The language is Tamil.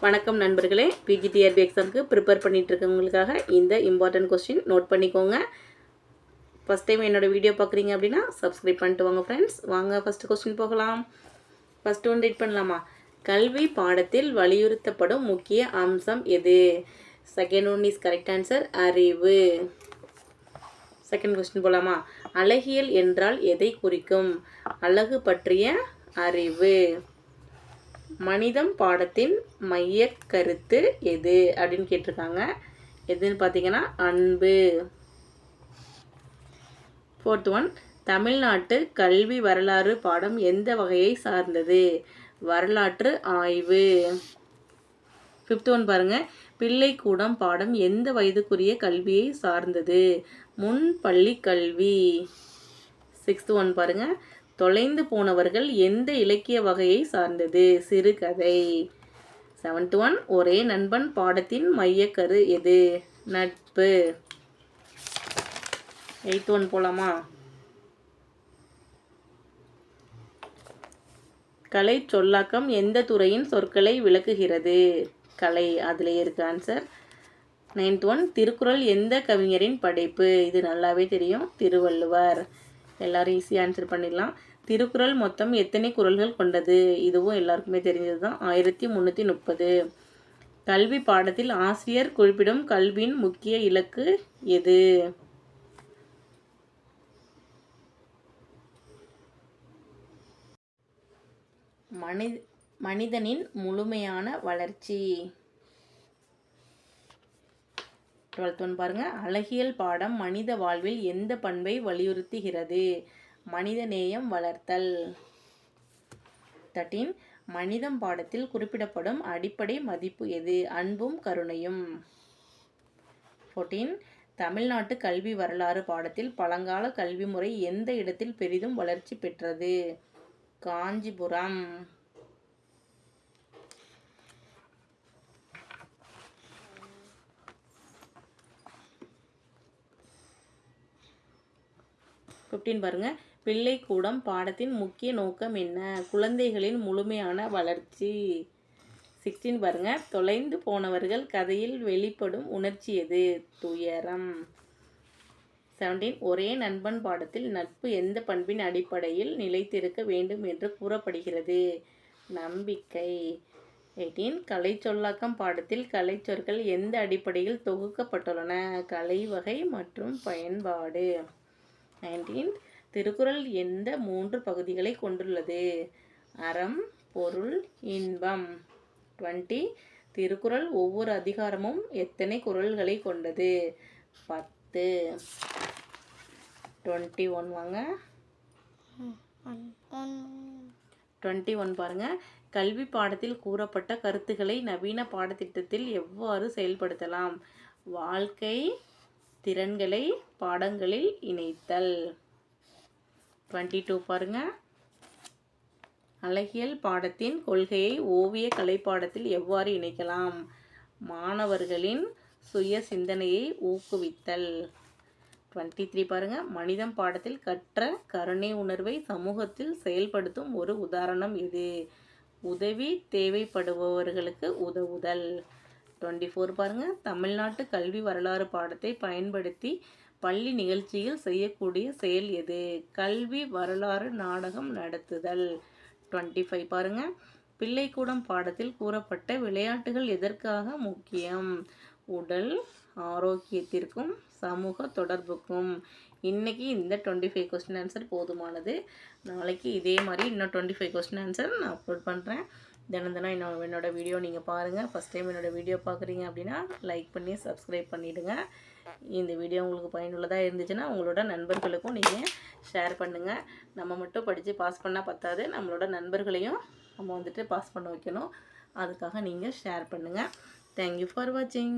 வணக்கம் நண்பர்களே, பிஜிடிஆர்பி எக்ஸாமுக்கு ப்ரிப்பேர் பண்ணிட்டு இருக்கவங்களுக்காக இந்த இம்பார்ட்டன்ட் கொஸ்டின் நோட் பண்ணிக்கோங்க. ஃபஸ்ட் டைம் என்னோடய வீடியோ பார்க்குறீங்க அப்படின்னா சப்ஸ்கிரைப் பண்ணிட்டு வாங்க ஃப்ரெண்ட்ஸ். வாங்க ஃபஸ்ட்டு கொஸ்டின் போகலாம். ஃபஸ்ட்டு ஒன் ரீட் பண்ணலாமா? கல்வி பாடத்தில் வலியுறுத்தப்படும் முக்கிய அம்சம் எது? Second one is correct answer, அறிவு. செகண்ட் கொஸ்டின் போகலாமா? அழகியல் என்றால் எதை குறிக்கும்? அழகு பற்றிய அறிவு. மனிதம் பாடத்தின் மைய கருத்து எது அப்படின்னு கேட்டிருக்காங்க. எதுன்னு பார்த்தீங்கன்னா அன்பு. ஃபோர்த் ஒன், தமிழ்நாட்டு கல்வி வரலாறு பாடம் எந்த வகையை சார்ந்தது? வரலாற்று ஆய்வு. ஃபிஃப்த் ஒன் பாருங்க, பிள்ளைக்கூடம் பாடம் எந்த வயதுக்குரிய கல்வியை சார்ந்தது? முன்பள்ளி கல்வி. சிக்ஸ்த் ஒன் பாருங்க, தொலைந்து போனவர்கள் எந்த இலக்கிய வகையை சார்ந்தது? சிறுகதை. செவன்த் ஒன், ஒரே நண்பன் பாடத்தின் மையக்கரு எது? நட்பு. எய்த் ஒன் போலாமா? கலை சொல்லாக்கம் எந்த துறையின் சொற்களை விளக்குகிறது? கலை. அதிலே இருக்கு ஆன்சர். நைன்த் ஒன், திருக்குறள் எந்த கவிஞரின் படைப்பு? இது நல்லாவே தெரியும், திருவள்ளுவர். எல்லாரும் ஈஸியாக ஆன்சர் பண்ணிடலாம். திருக்குறள் மொத்தம் எத்தனை குறள்கள் கொண்டது? இதுவும் எல்லாருக்குமே தெரிஞ்சது தான், 1330. கல்வி பாடத்தில் ஆசிரியர் குறிப்பிடும் கல்வியின் முக்கிய இலக்கு எது? மனிதனின் முழுமையான வளர்ச்சி. 12th ஒன் பாருங்க, அழகியல் பாடம் மனித வாழ்வில் எந்த பண்பை வலியுறுத்துகிறது? மனிதநேயம் வளர்த்தல். 13, மனிதம் பாடத்தில் குறிப்பிடப்படும் அடிப்படை மதிப்பு எது? அன்பும் கருணையும். 14, தமிழ்நாட்டு கல்வி வரலாறு பாடத்தில் பழங்கால கல்வி முறை எந்த இடத்தில் பெரிதும் வளர்ச்சி பெற்றது? காஞ்சிபுரம். 15 பாருங்க, பிள்ளைக்கூடம் பாடத்தின் முக்கிய நோக்கம் என்ன? குழந்தைகளின் முழுமையான வளர்ச்சி. 16 பாருங்க, தொலைந்து போனவர்கள் கதையில் வெளிப்படும் உணர்ச்சி எது? துயரம். 17, ஒரே நண்பன் பாடத்தில் நட்பு எந்த பண்பின் அடிப்படையில் நிலைத்திருக்க வேண்டும் என்று கூறப்படுகிறது? நம்பிக்கை. 18, கலை சொல்லாக்கம் பாடத்தில் கலை சொற்கள் எந்த அடிப்படையில் தொகுக்கப்பட்டுள்ளன? கலை வகை மற்றும் பயன்பாடு. 19, திருக்குறள் எந்த 3 பகுதிகளை கொண்டுள்ளது? அறம், பொருள், இன்பம். 20, திருக்குறள் ஒவ்வொரு அதிகாரமும் எத்தனை குறள்களை கொண்டது? 10. 21 வாங்க. 21 பாருங்க, கல்வி பாடத்தில் கூறப்பட்ட கருத்துக்களை நவீன பாடத்திட்டத்தில் எவ்வாறு செயல்படுத்தலாம்? வாழ்க்கை திறன்களை பாடங்களில் இணைத்தல். 22 பாருங்க, அழகியல் பாடத்தின் கொள்கையை ஓவிய கலை பாடத்தில் எவ்வாறு இணைக்கலாம்? மாணவர்களின் சுய சிந்தனையை ஊக்குவித்தல். 23 பாருங்க, மனிதம் பாடத்தில் கற்ற கருணை உணர்வை சமூகத்தில் செயல்படுத்தும் ஒரு உதாரணம் எது? உதவி தேவைப்படுபவர்களுக்கு உதவுதல். 24 பாருங்க, தமிழ்நாட்டு கல்வி வரலாறு பாடத்தை பயன்படுத்தி பள்ளி நிகழ்ச்சியில் செய்யக்கூடிய செயல் எது? கல்வி வரலாறு நாடகம் நடத்துதல். 25 பாருங்க, பிள்ளைக்கூடம் பாடத்தில் கூறப்பட்ட விளையாட்டுகள் எதற்காக முக்கியம்? உடல் ஆரோக்கியத்திற்கும் சமூக தொடர்புக்கும். இன்னைக்கு இந்த 25 கொஸ்டின் ஆன்சர் போதுமானது. நாளைக்கு இதே மாதிரி இன்னும் 25 கொஸ்டின் ஆன்சர் நான் அப்லோட் பண்ணுறேன். தினம் என்னோட வீடியோ நீங்கள் பாருங்கள். ஃபஸ்ட் டைம் என்னோடய வீடியோ பார்க்குறீங்க அப்படின்னா லைக் பண்ணி சப்ஸ்கிரைப் பண்ணிவிடுங்க. இந்த வீடியோ உங்களுக்கு பயனுள்ளதாக இருந்துச்சுன்னா உங்களோட நண்பர்களுக்கும் நீங்கள் ஷேர் பண்ணுங்கள். நம்ம மட்டும் படித்து பாஸ் பண்ணால் பத்தாது, நம்மளோட நண்பர்களையும் நம்ம பாஸ் பண்ண வைக்கணும். அதுக்காக நீங்கள் ஷேர் பண்ணுங்கள். தேங்க்யூ ஃபார் வாட்சிங்.